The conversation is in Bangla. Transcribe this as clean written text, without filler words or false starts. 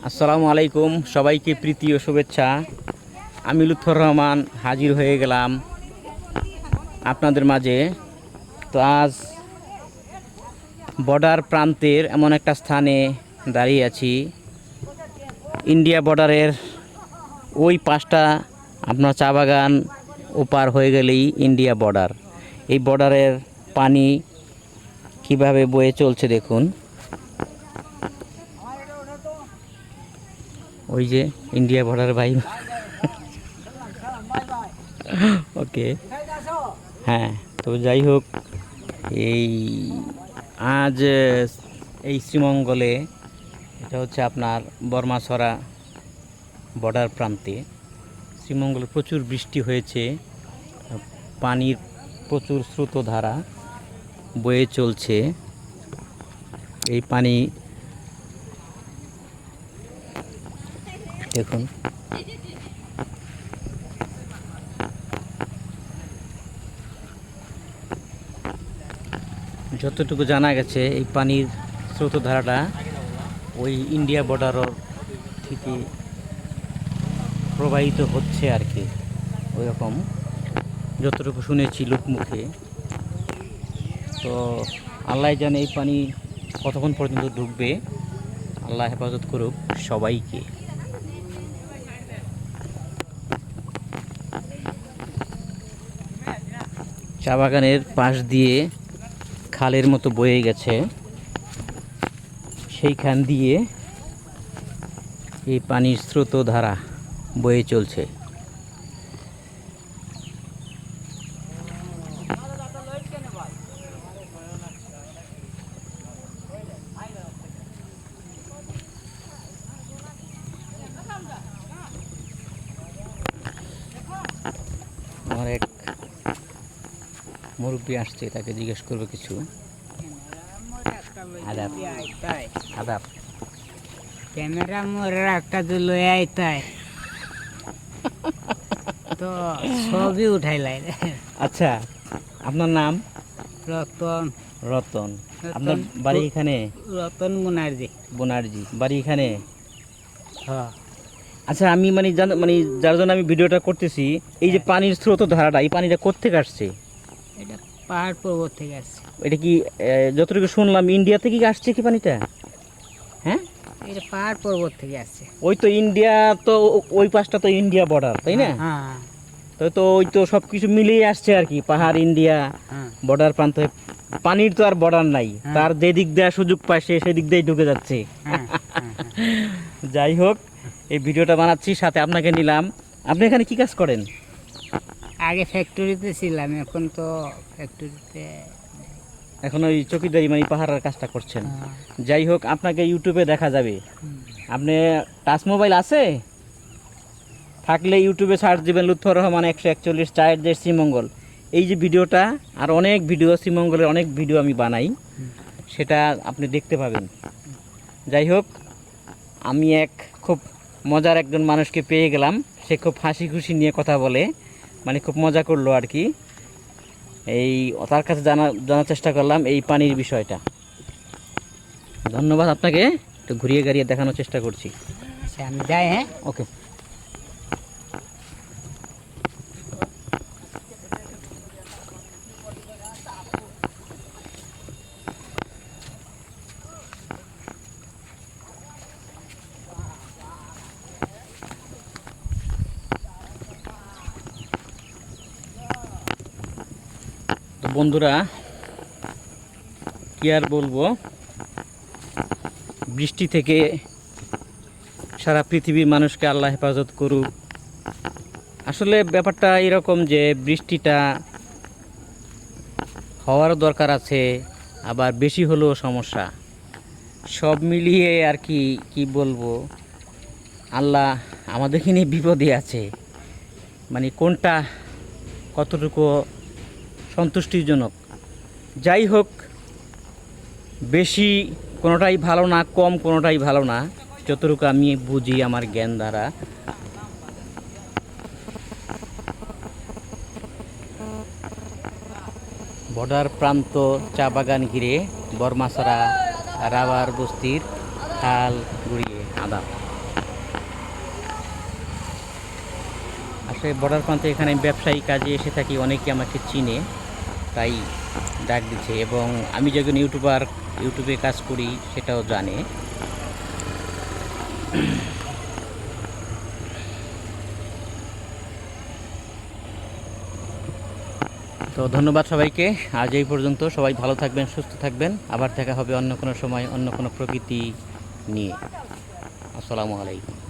আসসালামু আলাইকুম, সবাইকে প্রীতি ও শুভেচ্ছা। আমি লুৎফর রহমান হাজির হয়ে গেলাম আপনাদের মাঝে। তো আজ বর্ডার প্রান্তের এমন একটা স্থানে দাঁড়িয়ে আছি। ইন্ডিয়া বর্ডারের ওই পাশটা আপনার চা বাগান ওপার হয়ে গেলেই ইন্ডিয়া বর্ডার। এই বর্ডারের পানি কিভাবে বয়ে চলছে দেখুন। ওই যে ইন্ডিয়া বর্ডার ভাই। ওকে, হ্যাঁ। তো যাই হোক, এই আজ এই শ্রীমঙ্গলে, এটা হচ্ছে আপনার বর্মাছড়া বর্ডার প্রান্তে। শ্রীমঙ্গলে প্রচুর বৃষ্টি হয়েছে, পানির প্রচুর স্রোতধারা বয়ে চলছে। এই পানি দেখুন, যতটুকু জানা গেছে এই পানির স্রোতধারাটা ওই ইন্ডিয়া বর্ডার থেকে প্রবাহিত হচ্ছে আর কি। ওই রকম যতটুকু শুনেছি লোকমুখে। তো আল্লাহ জানে এই পানি কতক্ষণ পর্যন্ত ঢুকবে। আল্লাহ হেফাজত করুক সবাইকে। চা বাগানের পাশ দিয়ে খালের মতো বয়ে গেছে, সেইখান দিয়ে এই পানির স্রোতধারা বয়ে চলছে। আমার এক মুরব্বী আসছে, তাকে জিজ্ঞেস করবো কিছু। আদাব আদাব। ক্যামেরা মোর একটা লই আইতাই তো ছবি উঠাইলাই। আচ্ছা, আপনার নাম? রতন। রতন। আপনার বাড়ি এখানে? রতন মুনার্জি। বনার্জি বাড়ি এখানে? হ্যাঁ। আচ্ছা, আমি মানে যার জন্য আমি ভিডিওটা করতেছি, এই যে পানির স্রোত ধারাটা, এই পানিটা কোত্থেকে আসছে? এটা পাহাড় পর্বত থেকে আসছে। এটা কি যতটুকু শুনলাম ইন্ডিয়া থেকে আসছে কি পানিটা? হ্যাঁ, এটা পাহাড় পর্বত থেকে আসছে। ওই তো ইন্ডিয়া, তো ওই পাশটা তো ইন্ডিয়া বর্ডার, তাই না? হ্যাঁ তো ওই তো সব কিছু মিলিয়ে আসছে আর কি। পাহাড়, ইন্ডিয়া, হ্যাঁ। বর্ডার প্রান্তে পানির তো আর বর্ডার নাই। তার যে দিক দিয়ে সুযোগ পায় সে সেদিক দিয়েই ঢুকে যাচ্ছে। যাই হোক, এই ভিডিওটা বানাচ্ছি, সাথে আপনাকে নিলাম। আপনি এখানে কি কাজ করেন? আগে ফ্যাক্টরিতে ছিলাম, এখন তো ফ্যাক্টরিতে এখন ওই চকিদারি মানে পাহাড়ের কাজটা করছেন। যাই হোক, আপনাকে ইউটিউবে দেখা যাবে। আপনি টাচ মোবাইল আছে? থাকলে ইউটিউবে সার্চ দিবেন লুৎফর রহমান 141 চায়ের দেশ শ্রীমঙ্গল। এই যে ভিডিওটা, আর অনেক ভিডিও, শ্রীমঙ্গলের অনেক ভিডিও আমি বানাই, সেটা আপনি দেখতে পাবেন। যাই হোক, আমি এক খুব মজার একজন মানুষকে পেয়ে গেলাম। সে খুব হাসি খুশি নিয়ে কথা বলে, মানে খুব মজা করলো আর কি। এই তার কাছে জানার চেষ্টা করলাম এই পানির বিষয়টা। ধন্যবাদ আপনাকে। একটু ঘুরিয়ে গাড়িয়ে দেখানোর চেষ্টা করছি। আমি যাই। হ্যাঁ, ওকে। তো বন্ধুরা, কি আর বলবো, বৃষ্টি থেকে সারা পৃথিবীর মানুষকে আল্লাহ হেফাজত করুক। আসলে ব্যাপারটা এরকম যে বৃষ্টিটা হওয়ারও দরকার আছে, আবার বেশি হলেও সমস্যা। সব মিলিয়ে আর কি বলবো, আল্লাহ আমাদেরকে নিয়ে বিপদে আছে। মানে কোনটা কতটুকু সন্তুষ্টিজনক। যাই হোক, বেশি কোনোটাই ভালো না, কম কোনোটাই ভালো না, যতটুকু আমি বুঝি আমার জ্ঞান দ্বারা। বর্ডার প্রান্ত চা বাগান ঘিরে বর্মাছড়া রাবার বস্তির খাল গড়িয়ে আদাব। আসলে বর্ডার প্রান্তে এখানে আমি ব্যবসায়ী কাজে এসে থাকি, অনেকে আমাকে চিনে, তাই ডাক দিচ্ছে। এবং আমি যখন ইউটিউবে কাজ করি সেটাও জানে। তো ধন্যবাদ সবাইকে, আজ এই পর্যন্ত। সবাই ভালো থাকবেন, সুস্থ থাকবেন। আবার দেখা হবে অন্য কোনো সময়, অন্য কোনো প্রকৃতি নিয়ে। আসসালামু আলাইকুম।